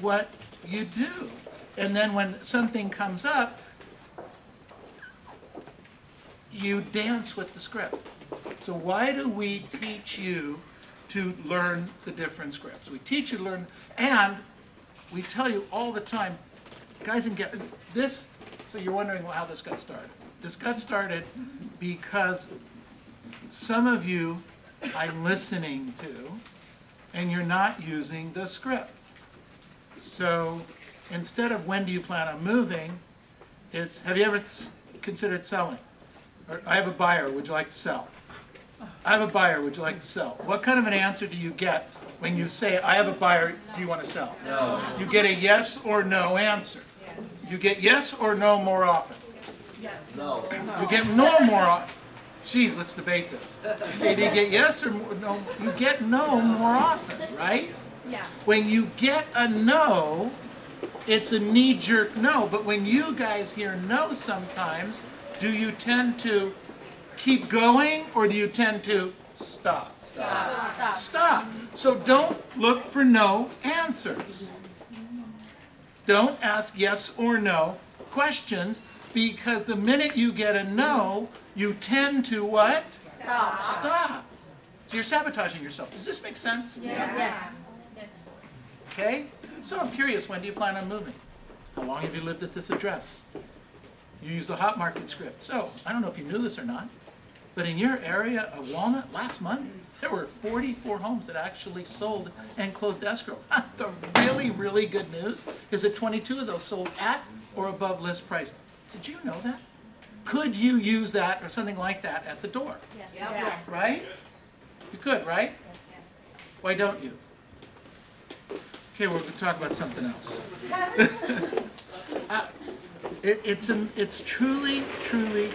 what you do. And then when something comes up, you dance with the script. So why do we teach you to learn the different scripts? We teach you to learn, and we tell you all the time, guys and gals, this, so you're wondering how this got started. This got started because some of you I'm listening to, and you're not using the script. So instead of when do you plan on moving, it's have you ever considered selling? Or, I have a buyer, would you like to sell? I have a buyer, would you like to sell? What kind of an answer do you get when you say, I have a buyer, do you want to sell? No. You get a yes or no answer. You get yes or no more often. No. You get no more often. Geez, let's debate this. Okay, do you get yes or no? You get no more often, right? Yeah. When you get a no, it's a knee-jerk no. But when you guys hear no sometimes, do you tend to keep going or do you tend to stop? Stop. Stop. So don't look for no answers. Don't ask yes or no questions, because the minute you get a no, you tend to what? Stop. Stop. So you're sabotaging yourself. Does this make sense? Yes. Okay? So I'm curious, when do you plan on moving? How long have you lived at this address? You use the hot market script. So, I don't know if you knew this or not, but in your area of Walnut last month, there were 44 homes that actually sold and closed escrow. The really, really good news is that 22 of those sold at or above list price. Did you know that? Could you use that or something like that at the door? Yes. Right? You could, right? Why don't you? Okay, we're going to talk about something else. It's truly, truly,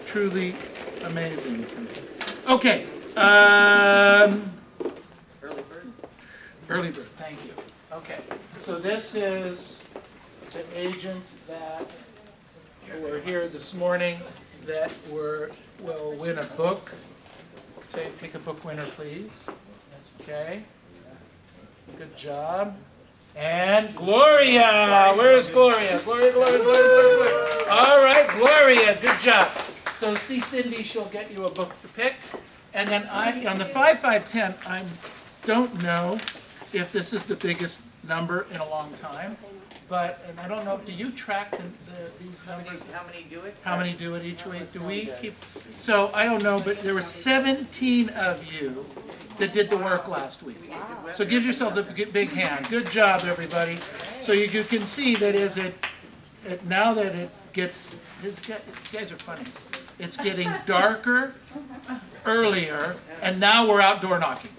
truly amazing to me. Okay. Early bird? Early bird, thank you. Okay, so this is the agents that were here this morning that will win a book. Say, pick a book winner, please. Okay. Good job. And Gloria! Where's Gloria? Gloria. All right, Gloria, good job. So see Cindy, she'll get you a book to pick. And then on the 5-5-10, I don't know if this is the biggest number in a long time, but, and I don't know, do you track these numbers? How many do it? How many do it each week? Do we keep? So I don't know, but there were 17 of you that did the work last week. So give yourselves a big hand. Good job, everybody. So you can see that now that it gets, you guys are funny. It's getting darker earlier, and now we're outdoor knocking.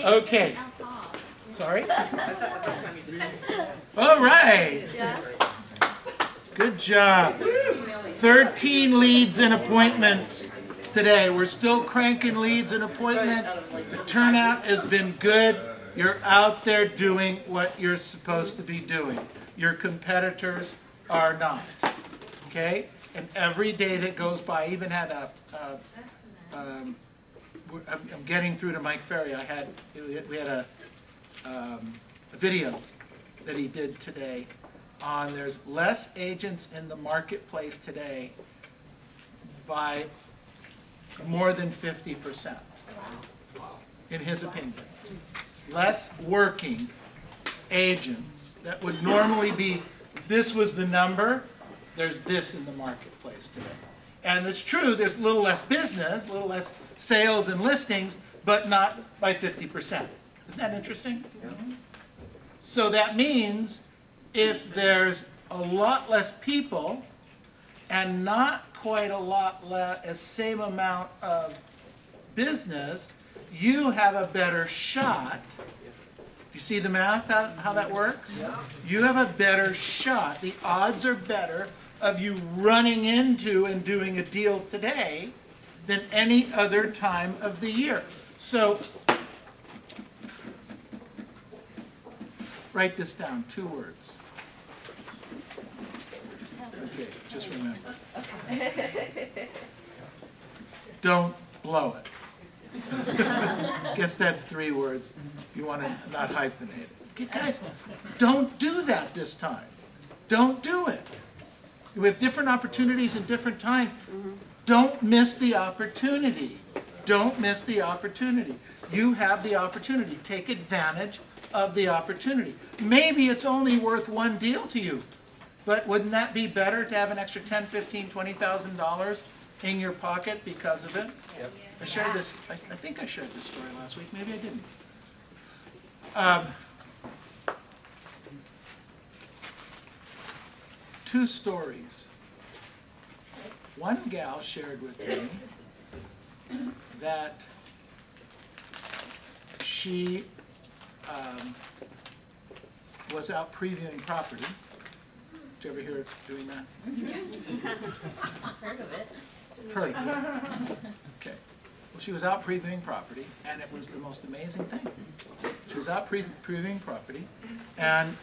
Okay. Sorry? All right. Good job. 13 leads and appointments today. We're still cranking leads and appointments. The turnout has been good. You're out there doing what you're supposed to be doing. Your competitors are not. Okay? And every day that goes by, I even had I'm getting through to Mike Ferry. We had a video that he did today on there's less agents in the marketplace today by more than 50%, in his opinion. Less working agents that would normally be, if this was the number, there's this in the marketplace today. And it's true, there's a little less business, a little less sales and listings, but not by 50%. Isn't that interesting? So that means if there's a lot less people and not quite a lot less, same amount of business, you have a better shot. You see the math, how that works? You have a better shot. The odds are better of you running into and doing a deal today than any other time of the year. So, write this down, 2 words. Okay, just remember. Don't blow it. Guess that's 3 words. You want to not hyphenate it. Okay, guys, don't do that this time. Don't do it. We have different opportunities in different times. Don't miss the opportunity. Don't miss the opportunity. You have the opportunity. Take advantage of the opportunity. Maybe it's only worth one deal to you, but wouldn't that be better to have an extra $10,000, $15,000, $20,000 in your pocket because of it? Yep. I shared this. I think I shared this story last week. Maybe I didn't. 2 stories. One gal shared with me that she was out previewing property. Did you ever hear her doing that? Heard of it. Heard of it. Okay. Well, she was out previewing property, and it was the most amazing thing. She was out previewing property, and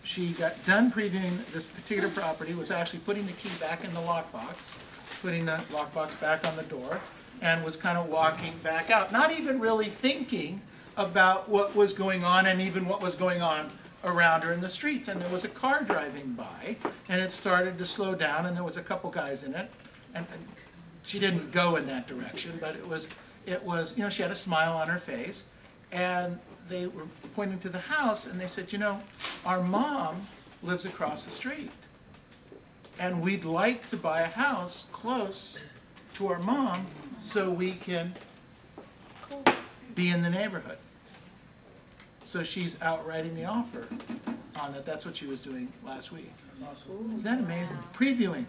she got done previewing this particular property, was actually putting the key back in the lockbox, putting the lockbox back on the door, and was kind of walking back out, not even really thinking about what was going on and even what was going on around her in the streets. And there was a car driving by, and it started to slow down, and there was a couple guys in it, and she didn't go in that direction, but it was, you know, she had a smile on her face, and they were pointing to the house, and they said, you know, our mom lives across the street, and we'd like to buy a house close to our mom so we can be in the neighborhood. So she's out writing the offer on it. That's what she was doing last week. Isn't that amazing? Previewing.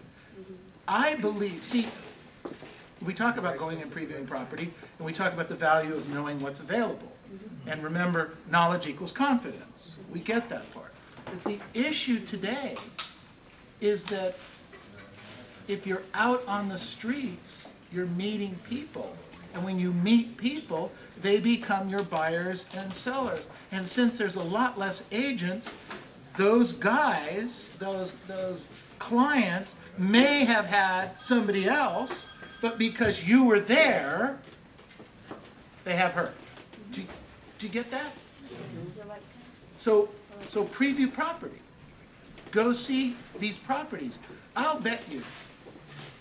I believe, see, we talk about going and previewing property, and we talk about the value of knowing what's available. And remember, knowledge equals confidence. We get that part. But the issue today is that if you're out on the streets, you're meeting people. And when you meet people, they become your buyers and sellers. And since there's a lot less agents, those guys, those clients may have had somebody else, but because you were there, they have her. Do you get that? So preview property. Go see these properties. I'll bet you,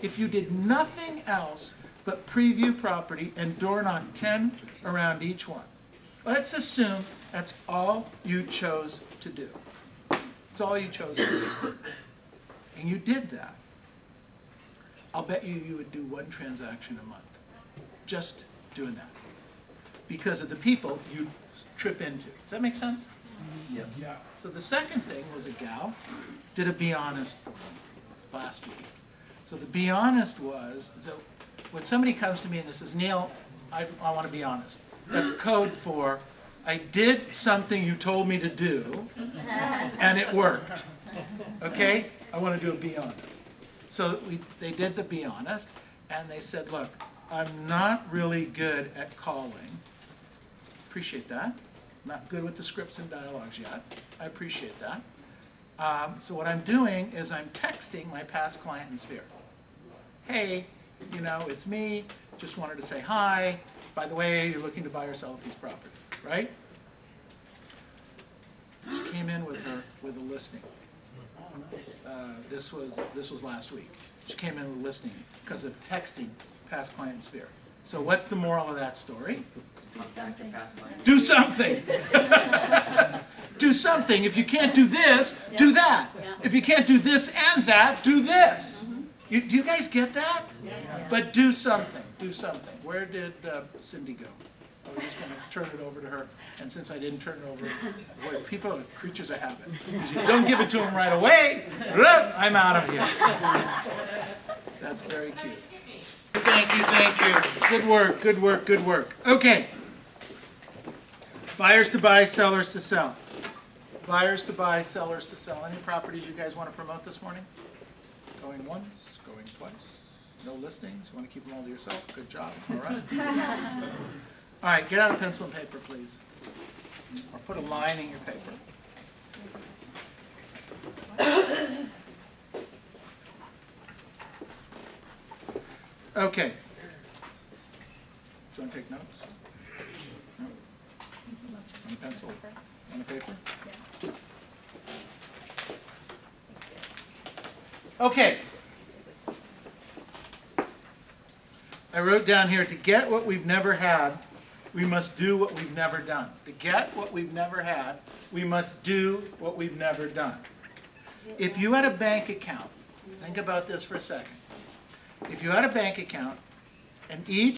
if you did nothing else but preview property and door knock 10 around each one, let's assume that's all you chose to do. It's all you chose to do. And you did that. I'll bet you would do 1 transaction a month. Just doing that. Because of the people you trip into. Does that make sense? Yep. Yeah. So the second thing was a gal did a Be Honest for me last week. So the Be Honest was, so when somebody comes to me and says, Neil, I want to be honest. That's code for, I did something you told me to do, and it worked. Okay? I want to do a Be Honest. So they did the Be Honest, and they said, look, I'm not really good at calling. Appreciate that. Not good with the scripts and dialogues yet. I appreciate that. So what I'm doing is I'm texting my past client in Sphere. Hey, you know, it's me. Just wanted to say hi. By the way, you're looking to buy or sell a piece of property, right? She came in with a listing. This was last week. She came in with a listing because of texting past client in Sphere. So what's the moral of that story? Do something. Do something. If you can't do this, do that. If you can't do this and that, do this. Do you guys get that? But do something. Do something. Where did Cindy go? I was just going to turn it over to her. And since I didn't turn it over, boy, people are creatures of habit. Because if you don't give it to them right away, I'm out of here. That's very cute. Thank you, thank you. Good work, good work, good work. Okay. Buyers to buy, sellers to sell. Buyers to buy, sellers to sell. Any properties you guys want to promote this morning? Going once, going twice. No listings. You want to keep them all to yourself? Good job. All right. All right, get out a pencil and paper, please. Or put a line in your paper. Okay. Do you want to take notes? On a pencil? On a paper? Okay. I wrote down here, to get what we've never had, we must do what we've never done. To get what we've never had, we must do what we've never done. If you had a bank account, think about this for a second. If you had a bank account, and each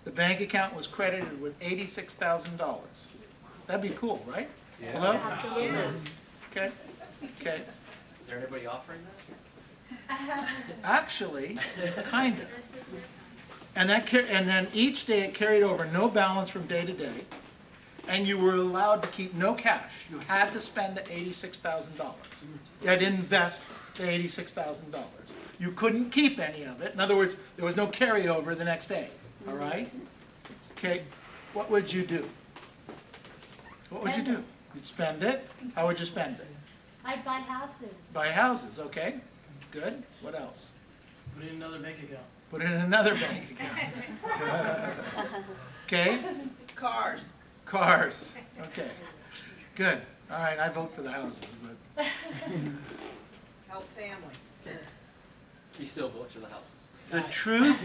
the bank account was credited with $86,000, that'd be cool, right? Yeah. Hello? Absolutely. Okay. Okay. Is there anybody offering that? Actually, kind of. And then each day it carried over no balance from day to day, and you were allowed to keep no cash. You had to spend the $86,000. You had to invest the $86,000. You couldn't keep any of it. In other words, there was no carryover the next day. All right? Okay. What would you do? What would you do? You'd spend it. How would you spend it? I'd buy houses. Buy houses. Okay. Good. What else? Put in another bank account. Put it in another bank account. Okay? Cars. Cars. Okay. Good. All right, I vote for the houses, but Help family. He still votes for the houses. the truth,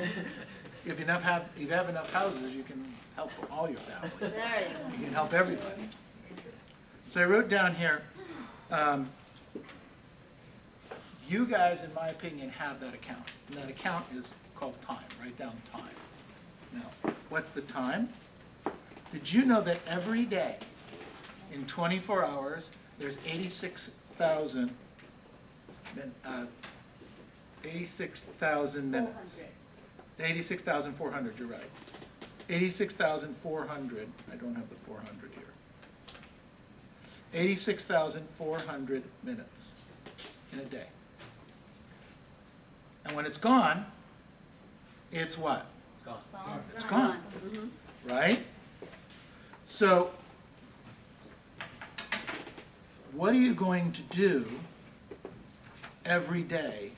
if you have enough houses, you can help all your family. There you go. You can help everybody. So I wrote down here, you guys, in my opinion, have that account. And that account is called time. Write down time. Now, what's the time? Did you know that every day, in 24 hours, there's 86,000 minutes. 86,400, you're right. 86,400, I don't have the 400 here. 86,400 minutes in a day. And when it's gone, it's what? It's gone. It's gone, right? So, what are you going to do every day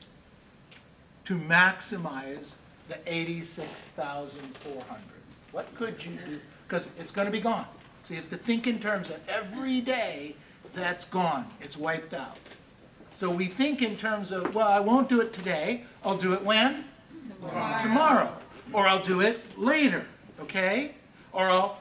to maximize the 86,400? What could you do? Because it's going to be gone. So you have to think in terms of every day that's gone. It's wiped out. So we think in terms of, well, I won't do it today. I'll do it when? Tomorrow. Or I'll do it later, okay? Or I'll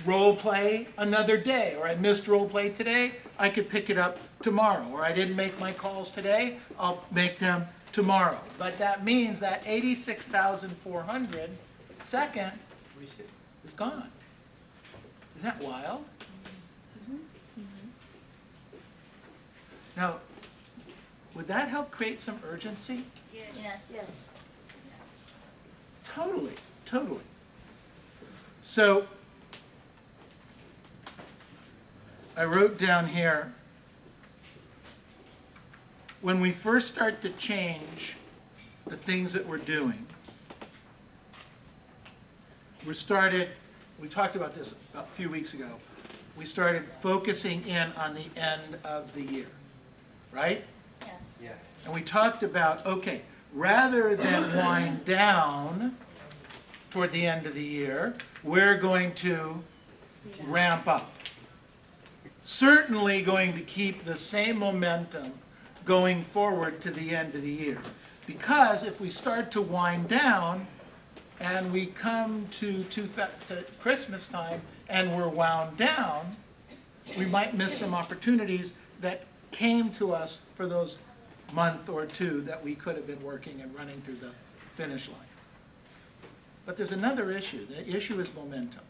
role play another day. Or I missed role play today, I could pick it up tomorrow. Or I didn't make my calls today, I'll make them tomorrow. But that means that 86,400 seconds is gone. Is that wild? Now, would that help create some urgency? Yes. Yes. Totally, totally. So, I wrote down here, when we first start to change the things that we're doing, we talked about this a few weeks ago, we started focusing in on the end of the year, right? Yes. Yes. And we talked about, okay, rather than wind down toward the end of the year, we're going to ramp up. Certainly going to keep the same momentum going forward to the end of the year. Because if we start to wind down and we come to Christmas time and we're wound down, we might miss some opportunities that came to us for those month or two that we could have been working and running through the finish line. But there's another issue. The issue is momentum.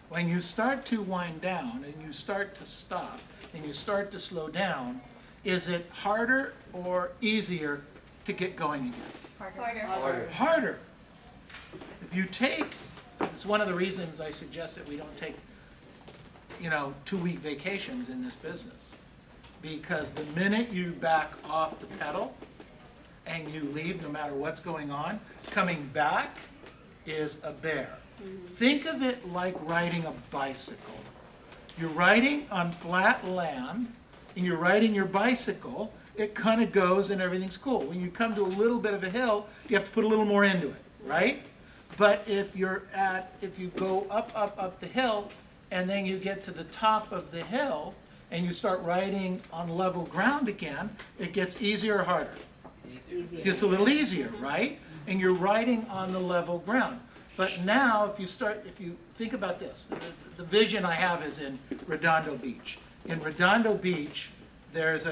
When you start to wind down and you start to stop and you start to slow down, is it harder or easier to get going again? Harder. Harder. If you take, it's one of the reasons I suggest that we don't take, 2-week vacations in this business. Because the minute you back off the pedal and you leave, no matter what's going on, coming back is a bear. Think of it like riding a bicycle. You're riding on flat land, and you're riding your bicycle, it kind of goes and everything's cool. When you come to a little bit of a hill, you have to put a little more into it, right? But if you go up the hill, and then you get to the top of the hill, and you start riding on level ground again, it gets easier or harder? Easier. It gets a little easier, right? And you're riding on the level ground. But now, if you think about this, the vision I have is in Redondo Beach. In Redondo Beach, there's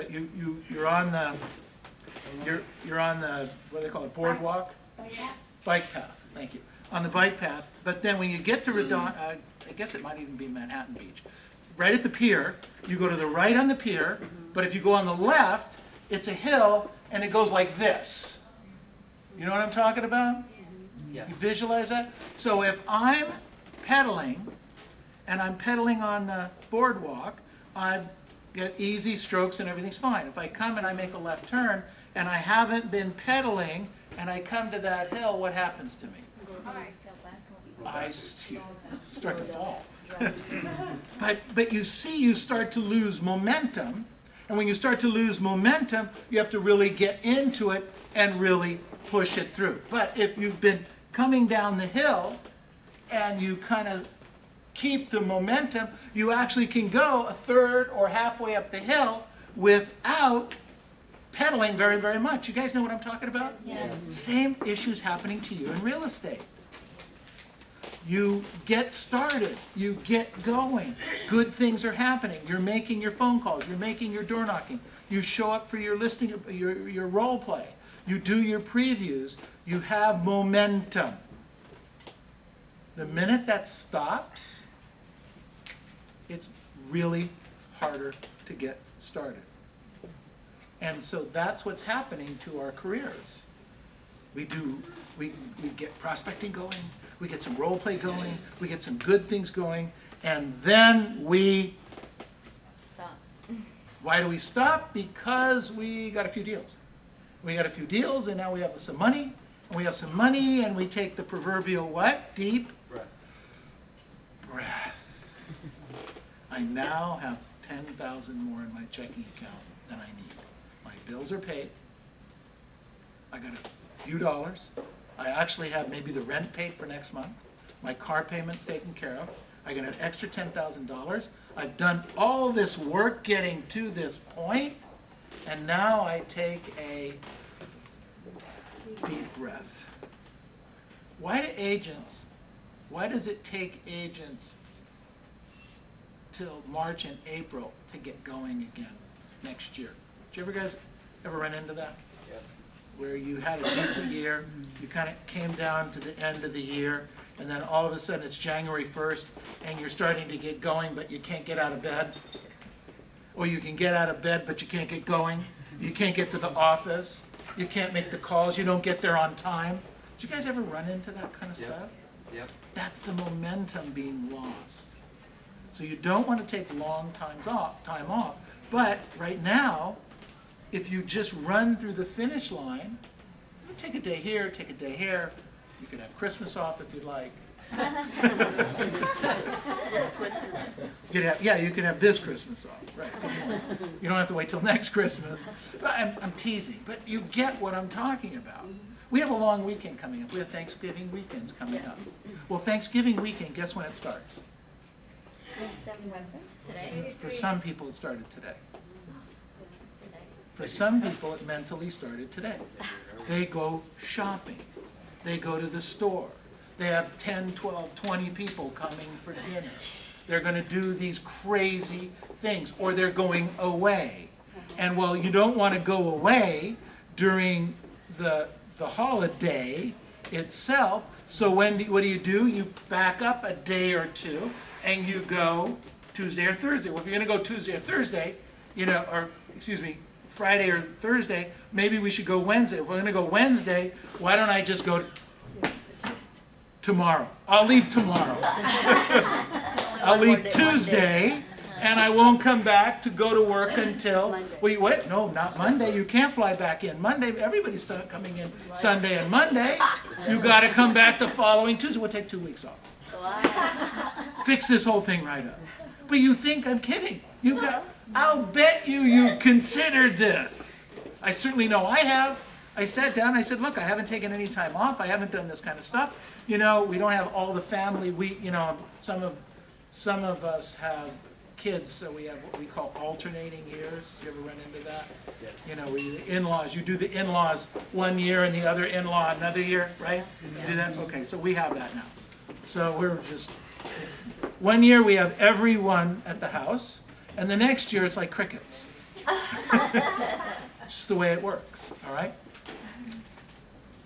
you're on the what do they call it, boardwalk? Bike path. Thank you. On the bike path. But then when you get to Redondo, I guess it might even be Manhattan Beach. Right at the pier, you go to the right on the pier, but if you go on the left, it's a hill and it goes like this. You know what I'm talking about? Yeah. You visualize that? So if I'm pedaling, and I'm pedaling on the boardwalk, I get easy strokes and everything's fine. If I come and I make a left turn, and I haven't been pedaling, and I come to that hill, what happens to me? I start to fall. But you see, you start to lose momentum, and when you start to lose momentum, you have to really get into it and really push it through. But if you've been coming down the hill and you kind of keep the momentum, you actually can go a third or halfway up the hill without pedaling very, very much. You guys know what I'm talking about? Yes. Same issues happening to you in real estate. You get started, you get going, good things are happening, you're making your phone calls, you're making your door knocking, you show up for your listing, your role play, you do your previews, you have momentum. The minute that stops, it's really harder to get started. And so that's what's happening to our careers. We get prospecting going, we get some role play going, we get some good things going, and then we Stop. Why do we stop? Because we got a few deals. We got a few deals, and now we have some money, and we have some money, and we take the proverbial what? Deep breath. I now have 10,000 more in my checking account than I need. My bills are paid. I got a few dollars. I actually have maybe the rent paid for next month. My car payment's taken care of. I get an extra $10,000. I've done all this work getting to this point, and now I take a deep breath. Why does it take agents till March and April to get going again next year? Did you guys ever run into that? Yep. Where you had a decent year, you kind of came down to the end of the year, and then all of a sudden it's January 1st, and you're starting to get going, but you can't get out of bed. Or you can get out of bed, but you can't get going. You can't get to the office. You can't make the calls. You don't get there on time. Did you guys ever run into that kind of stuff? Yep. That's the momentum being lost. So you don't want to take long time off. But right now, if you just run through the finish line, you take a day here, take a day here. You could have Christmas off if you'd like. You can have this Christmas off. Right. You don't have to wait till next Christmas. But I'm teasing, but you get what I'm talking about. We have a long weekend coming up. We have Thanksgiving weekends coming up. Well, Thanksgiving weekend, guess when it starts? Today? For some people, it started today. For some people, it mentally started today. They go shopping. They go to the store. They have 10, 12, 20 people coming for dinner. They're going to do these crazy things, or they're going away. And well, you don't want to go away during the holiday itself, so what do? You back up a day or two, and you go Tuesday or Thursday. Well, if you're going to go Tuesday or Thursday, Friday or Thursday, maybe we should go Wednesday. If we're going to go Wednesday, why don't I just go tomorrow? I'll leave tomorrow. I'll leave Tuesday, and I won't come back to go to work until, wait, no, not Monday. You can't fly back in Monday. Everybody's coming in Sunday and Monday. You got to come back the following Tuesday. We'll take 2 weeks off. Fix this whole thing right up. But you think I'm kidding. I'll bet you've considered this. I certainly know I have. I sat down, I said, look, I haven't taken any time off, I haven't done this kind of stuff. You know, we don't have all the family, some of us have kids, so we have what we call alternating years. You ever run into that? Yes. You know, where the in-laws, you do the in-laws one year and the other in-law another year, right? You do that? Okay, so we have that now. So we're just, one year we have everyone at the house, and the next year it's like crickets. It's just the way it works, all right?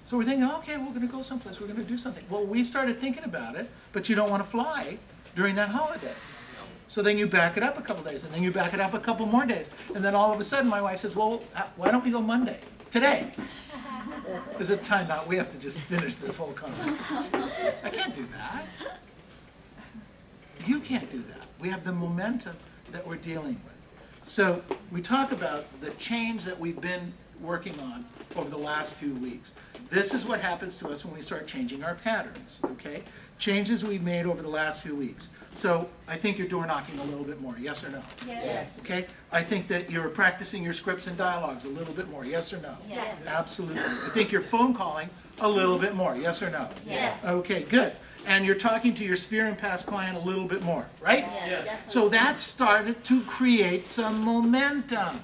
So we're thinking, okay, we're going to go someplace, we're going to do something. Well, we started thinking about it, but you don't want to fly during that holiday. So then you back it up a couple days, and then you back it up a couple more days. And then all of a sudden my wife says, well, why don't we go Monday? Today. There's a timeout. We have to just finish this whole conversation. I can't do that. You can't do that. We have the momentum that we're dealing with. So we talk about the change that we've been working on over the last few weeks. This is what happens to us when we start changing our patterns, okay? Changes we've made over the last few weeks. So I think you're door knocking a little bit more, yes or no? Yes. Okay? I think that you're practicing your scripts and dialogues a little bit more, yes or no? Yes. Absolutely. I think you're phone calling a little bit more, yes or no? Yes. Okay, good. And you're talking to your sphere and past client a little bit more, right? Yes. So that started to create some momentum.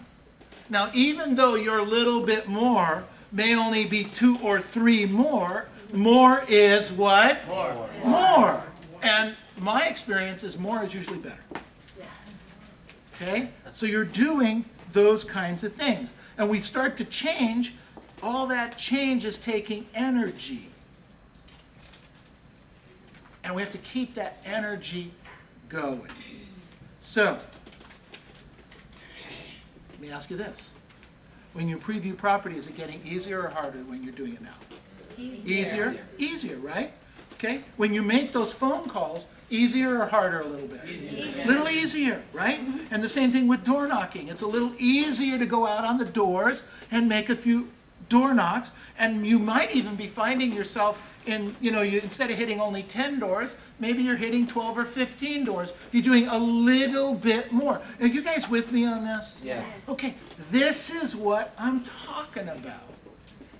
Now, even though your little bit more may only be 2 or 3 more is what? More. And my experience is more is usually better. Okay? So you're doing those kinds of things. And we start to change. All that change is taking energy. And we have to keep that energy going. So, let me ask you this. When you preview property, is it getting easier or harder when you're doing it now? Easier? Easier, right? Okay? When you make those phone calls, easier or harder a little bit? Easier. Little easier, right? And the same thing with door knocking. It's a little easier to go out on the doors and make a few door knocks, and you might even be finding yourself in, instead of hitting only 10 doors, maybe you're hitting 12 or 15 doors. You're doing a little bit more. Are you guys with me on this? Yes. Okay, this is what I'm talking about.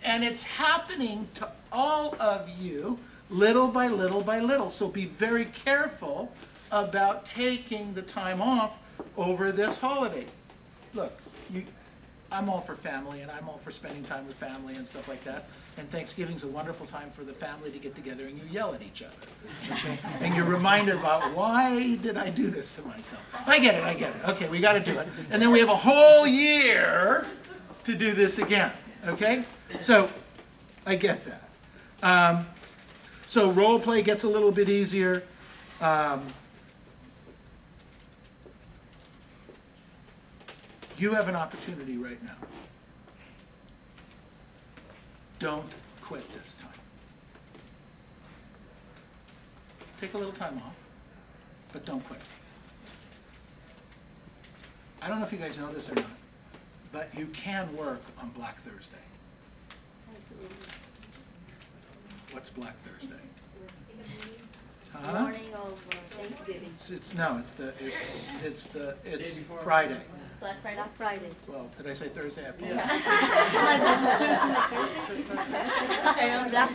And it's happening to all of you little by little by little. So be very careful about taking the time off over this holiday. Look, I'm all for family, and I'm all for spending time with family and stuff like that. And Thanksgiving's a wonderful time for the family to get together and you yell at each other. Okay? And you're reminded about, why did I do this to myself? I get it. Okay, we got to do it. And then we have a whole year to do this again. Okay? So, I get that. So role play gets a little bit easier. You have an opportunity right now. Don't quit this time. Take a little time off, but don't quit. I don't know if you guys know this or not, but you can work on Black Thursday. What's Black Thursday? Huh? Morning of Thanksgiving. It's Friday. Black Friday. Well, did I say Thursday? I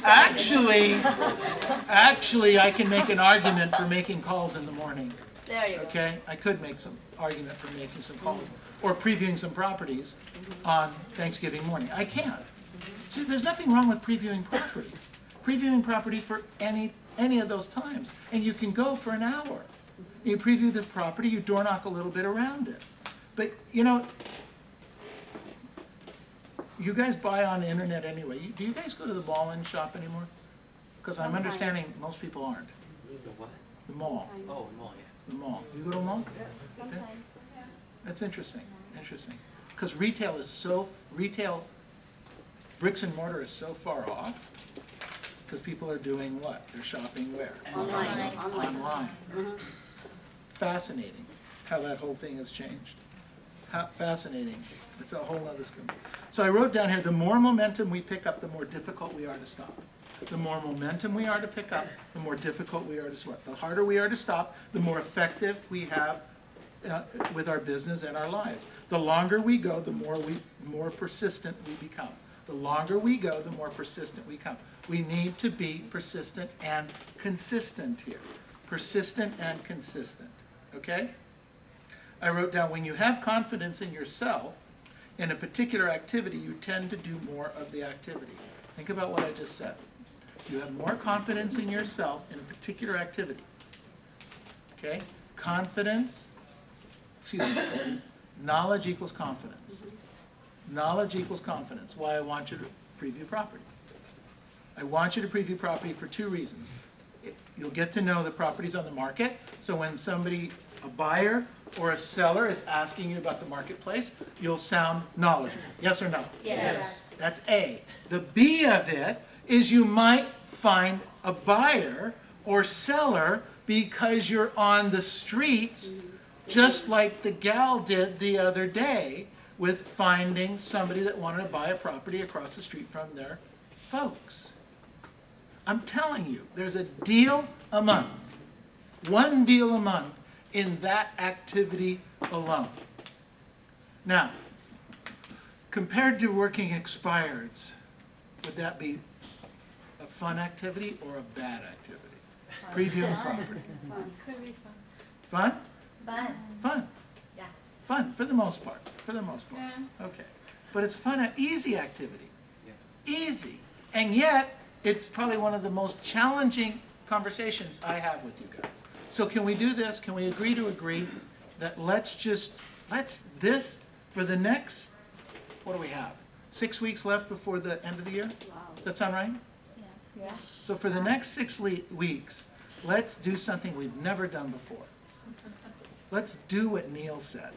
apologize. Actually, I can make an argument for making calls in the morning. There you go. Okay, I could make some argument for making some calls or previewing some properties on Thanksgiving morning. I can. See, there's nothing wrong with previewing property. Previewing property for any of those times, and you can go for an hour. You preview the property, you door knock a little bit around it. But you guys buy on the internet anyway. Do you guys go to the mall and shop anymore? Because I'm understanding most people aren't. The what? The mall. Oh, mall, yeah. The mall. You go to a mall? Sometimes. That's interesting. Because retail, bricks and mortar is so far off. Because people are doing what? They're shopping where? Online. Online. Fascinating how that whole thing has changed. Fascinating. It's a whole other scoop. So I wrote down here, the more momentum we pick up, the more difficult we are to stop. The more momentum we are to pick up, the more difficult we are to stop. The harder we are to stop, the more effective we have with our business and our lives. The longer we go, the more persistent we become. The longer we go, the more persistent we come. We need to be persistent and consistent here. Persistent and consistent, okay? I wrote down, when you have confidence in yourself in a particular activity, you tend to do more of the activity. Think about what I just said. You have more confidence in yourself in a particular activity. Okay? Confidence, knowledge equals confidence. Knowledge equals confidence. Why I want you to preview property. I want you to preview property for two reasons. You'll get to know the properties on the market, so when somebody, a buyer or a seller, is asking you about the marketplace, you'll sound knowledgeable. Yes or no? Yes. That's A. The B of it is you might find a buyer or seller because you're on the streets, just like the gal did the other day with finding somebody that wanted to buy a property across the street from their folks. I'm telling you, there's a deal a month, one deal a month in that activity alone. Now, compared to working expireds, would that be a fun activity or a bad activity? Previewing property. Could be fun. Fun? Fun. Fun. Yeah. Fun, for the most part. For the most part. Yeah. Okay. But it's fun, easy activity. Easy. And yet, it's probably one of the most challenging conversations I have with you guys. So can we do this? Can we agree to agree that let's this, for the next, what do we have? 6 weeks left before the end of the year? Wow. Does that sound right? Yeah. So for the next 6 weeks, let's do something we've never done before. Let's do what Neil said.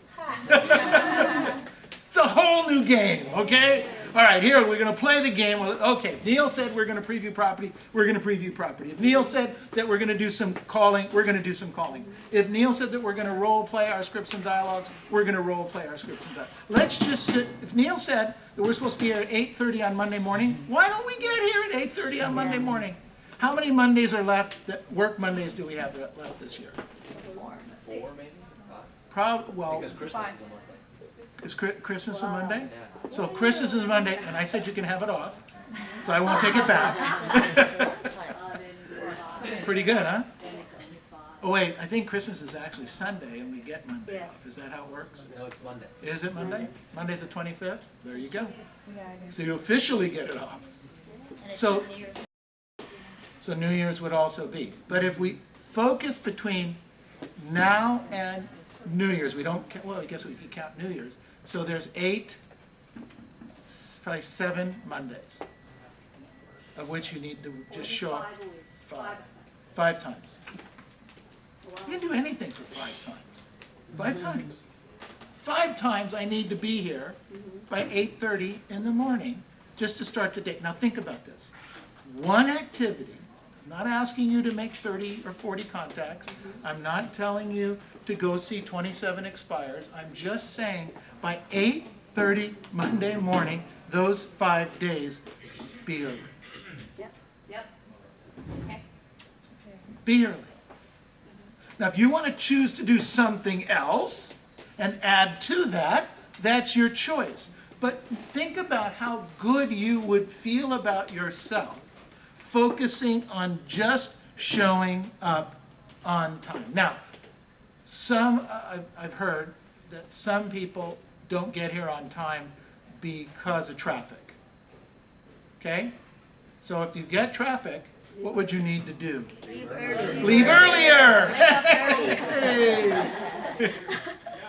It's a whole new game, okay? All right, here, we're going to play the game. Okay, Neil said we're going to preview property. We're going to preview property. If Neil said that we're going to do some calling, we're going to do some calling. If Neil said that we're going to role play our scripts and dialogues, we're going to role play our scripts and dialogues. Let's just sit. If Neil said that we're supposed to be here at 8:30 on Monday morning, why don't we get here at 8:30 on Monday morning? How many Mondays are left, work Mondays do we have left this year? 4 maybe? 5? Well, Because Christmas is on Monday. is Christmas on Monday? Yeah. So if Christmas is Monday, and I said you can have it off, so I won't take it back. Pretty good, huh? Oh wait, I think Christmas is actually Sunday and we get Monday Yes. off. Is that how it works? No, it's Monday. Is it Monday? Monday's the 25th? There you go. Yeah, I So you officially get it off. So, so New Year's would also be. But if we focus between now and New Year's, we don't, well, I guess we could count New Year's. So there's probably 7 Mondays, of which you need to just show up 5 times. You didn't do anything for 5 times. 5 times. 5 times I need to be here by 8:30 in the morning just to start the day. Now think about this. One activity, I'm not asking you to make 30 or 40 contacts. I'm not telling you to go see 27 expireds. I'm just saying by 8:30 Monday morning, those 5 days, be early. Yep. Okay. Be early. Now, if you want to choose to do something else and add to that, that's your choice. But think about how good you would feel about yourself focusing on just showing up on time. Now, I've heard that some people don't get here on time because of traffic. Okay? So if you get traffic, what would you need to do? Leave early. Leave earlier! Wake up early. Hey.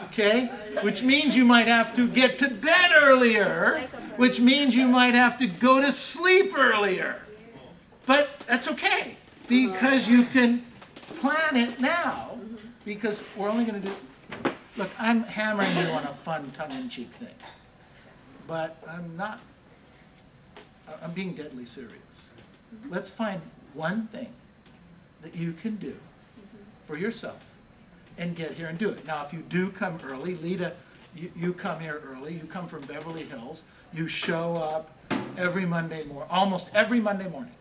Okay? Which means you might have to get to bed earlier, which means you might have to go to sleep earlier. But that's okay, because you can plan it now, because we're only going to do... Look, I'm hammering you on a fun, tongue-in-cheek thing, but I'm being deadly serious. Let's find one thing that you can do for yourself and get here and do it. Now, if you do come early, Lita, you come here early, you come from Beverly Hills, you show up every Monday morning, almost every Monday morning.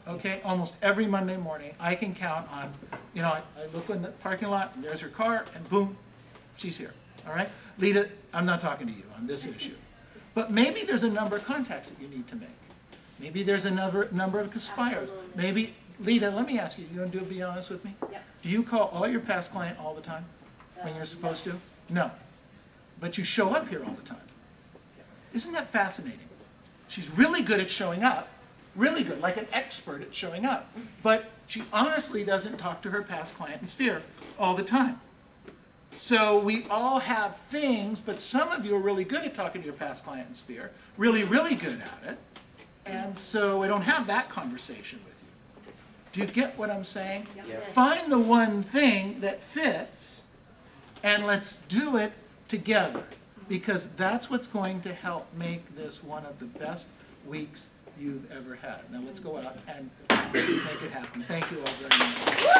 Okay, almost every Monday morning, I can count on, I look in the parking lot, and there's her car, and boom, she's here, all right? Lita, I'm not talking to you on this issue. But maybe there's a number of contacts that you need to make. Maybe there's another number of conspires. Absolutely. Maybe, Lita, let me ask you, you want to be honest with me? Yep. Do you call all your past client all the time when you're supposed to? No. But you show up here all the time. Isn't that fascinating? She's really good at showing up, really good, like an expert at showing up. But she honestly doesn't talk to her past client and sphere all the time. So we all have things, but some of you are really good at talking to your past client and sphere, really, really good at it. And so I don't have that conversation with you. Do you get what I'm saying? Yep. Find the one thing that fits and let's do it together, because that's what's going to help make this one of the best weeks you've ever had. Now let's go out and make it happen. Thank you all very much.